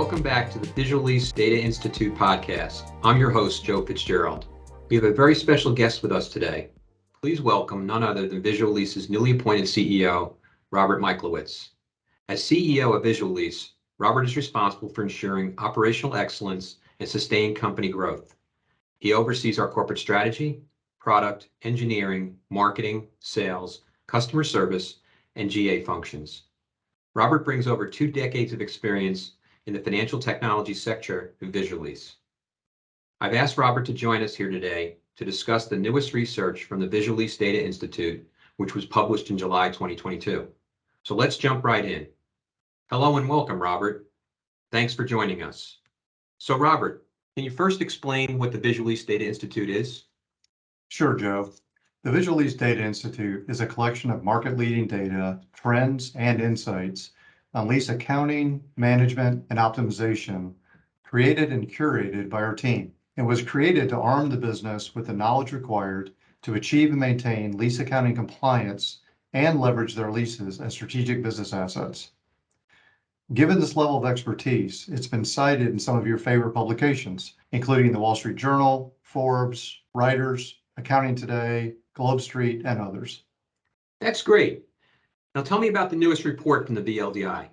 Welcome back to the Visual Lease Data Institute podcast. I'm your host, Joe Fitzgerald. We have a very special guest with us today. Please welcome none other than Visual Lease's newly appointed CEO, Robert Michlewicz. As CEO of Visual Lease, Robert is responsible for ensuring operational excellence and sustained company growth. He oversees our corporate strategy, product, engineering, marketing, sales, customer service, and GA functions. Robert brings over 2 decades of experience in the financial technology sector of Visual Lease. I've asked Robert to join us here today to discuss the newest research from the Visual Lease Data Institute, which was published in July 2022. So let's jump right in. Hello and welcome, Robert. Thanks for joining us. So Robert, can you first explain what the Visual Lease Data Institute is? Sure, Joe. The Visual Lease Data Institute is a collection of market-leading data, trends, and insights on lease accounting, management, and optimization, created and curated by our team. It was created to arm the business with the knowledge required to achieve and maintain lease accounting compliance and leverage their leases as strategic business assets. Given this level of expertise, it's been cited in some of your favorite publications, including the Wall Street Journal, Forbes, Writers, Accounting Today, Globe Street, and others. That's great. Now tell me about the newest report from the VLDI.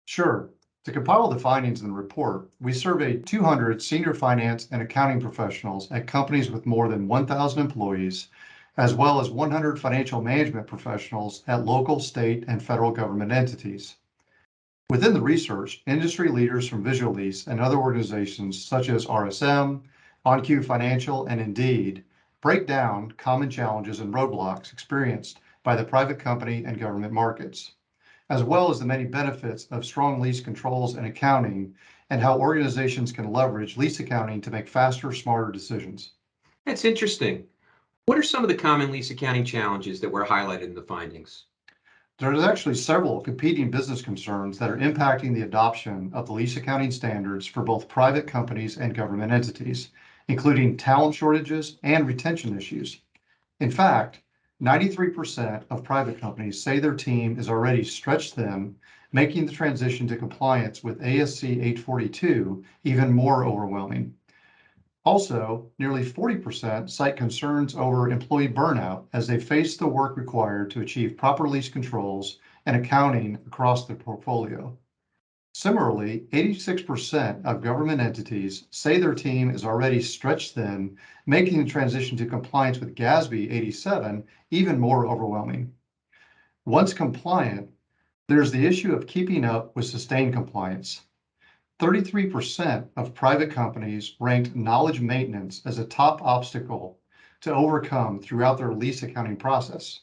Sure. To compile the findings in the report, we surveyed 200 senior finance and accounting professionals at companies with more than 1,000 employees, as well as 100 financial management professionals at local, state, and federal government entities. Within the research, industry leaders from Visual Lease and other organizations such as RSM, OnQ Financial, and Indeed break down common challenges and roadblocks experienced by the private company and government markets, as well as the many benefits of strong lease controls and accounting, and how organizations can leverage lease accounting to make faster, smarter decisions. That's interesting. What are some of the common lease accounting challenges that were highlighted in the findings? There's actually several competing business concerns that are impacting the adoption of the lease accounting standards for both private companies and government entities, including talent shortages and retention issues. In fact, 93% of private companies say their team is already stretched thin, making the transition to compliance with ASC 842 even more overwhelming. Also, nearly 40% cite concerns over employee burnout as they face the work required to achieve proper lease controls and accounting across their portfolio. Similarly, 86% of government entities say their team is already stretched thin, making the transition to compliance with GASB 87 even more overwhelming. Once compliant, there's the issue of keeping up with sustained compliance. 33% of private companies ranked knowledge maintenance as a top obstacle to overcome throughout their lease accounting process.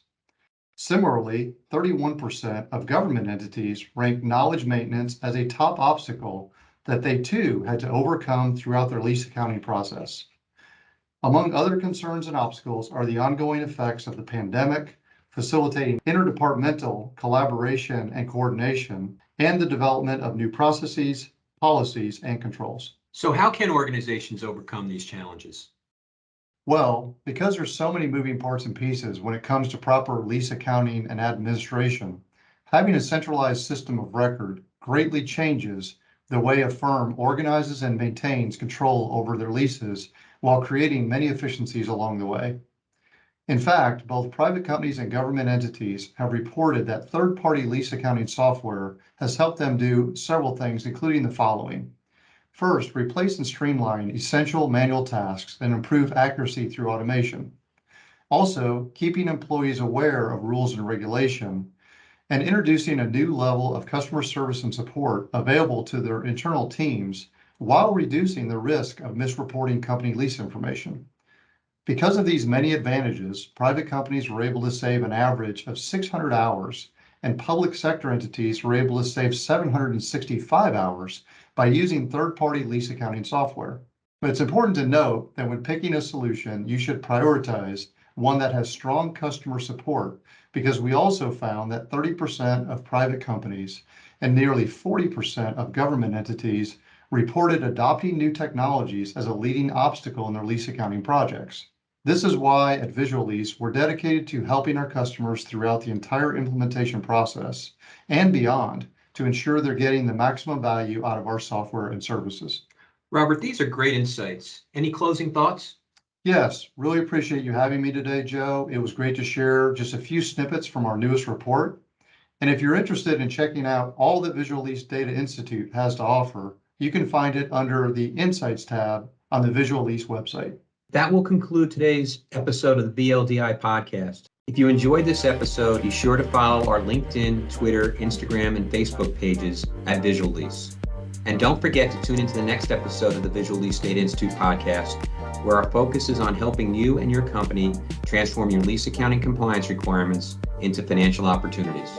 Similarly, 31% of government entities ranked knowledge maintenance as a top obstacle that they too had to overcome throughout their lease accounting process. Among other concerns and obstacles are the ongoing effects of the pandemic, facilitating interdepartmental collaboration and coordination, and the development of new processes, policies, and controls. So how can organizations overcome these challenges? Well, because there's so many moving parts and pieces when it comes to proper lease accounting and administration, having a centralized system of record greatly changes the way a firm organizes and maintains control over their leases while creating many efficiencies along the way. In fact, both private companies and government entities have reported that third-party lease accounting software has helped them do several things, including the following. First, replace and streamline essential manual tasks and improve accuracy through automation. Also, keeping employees aware of rules and regulation, and introducing a new level of customer service and support available to their internal teams while reducing the risk of misreporting company lease information. Because of these many advantages, private companies were able to save an average of 600 hours, and public sector entities were able to save 765 hours by using third-party lease accounting software. But it's important to note that when picking a solution, you should prioritize one that has strong customer support, because we also found that 30% of private companies and nearly 40% of government entities reported adopting new technologies as a leading obstacle in their lease accounting projects. This is why at Visual Lease, we're dedicated to helping our customers throughout the entire implementation process and beyond to ensure they're getting the maximum value out of our software and services. Robert, these are great insights. Any closing thoughts? Yes, really appreciate you having me today, Joe. It was great to share just a few snippets from our newest report. And if you're interested in checking out all that Visual Lease Data Institute has to offer, you can find it under the Insights tab on the Visual Lease website. That will conclude today's episode of the VLDI podcast. If you enjoyed this episode, be sure to follow our LinkedIn, Twitter, Instagram, and Facebook pages at Visual Lease. And don't forget to tune into the next episode of the Visual Lease Data Institute podcast, where our focus is on helping you and your company transform your lease accounting compliance requirements into financial opportunities.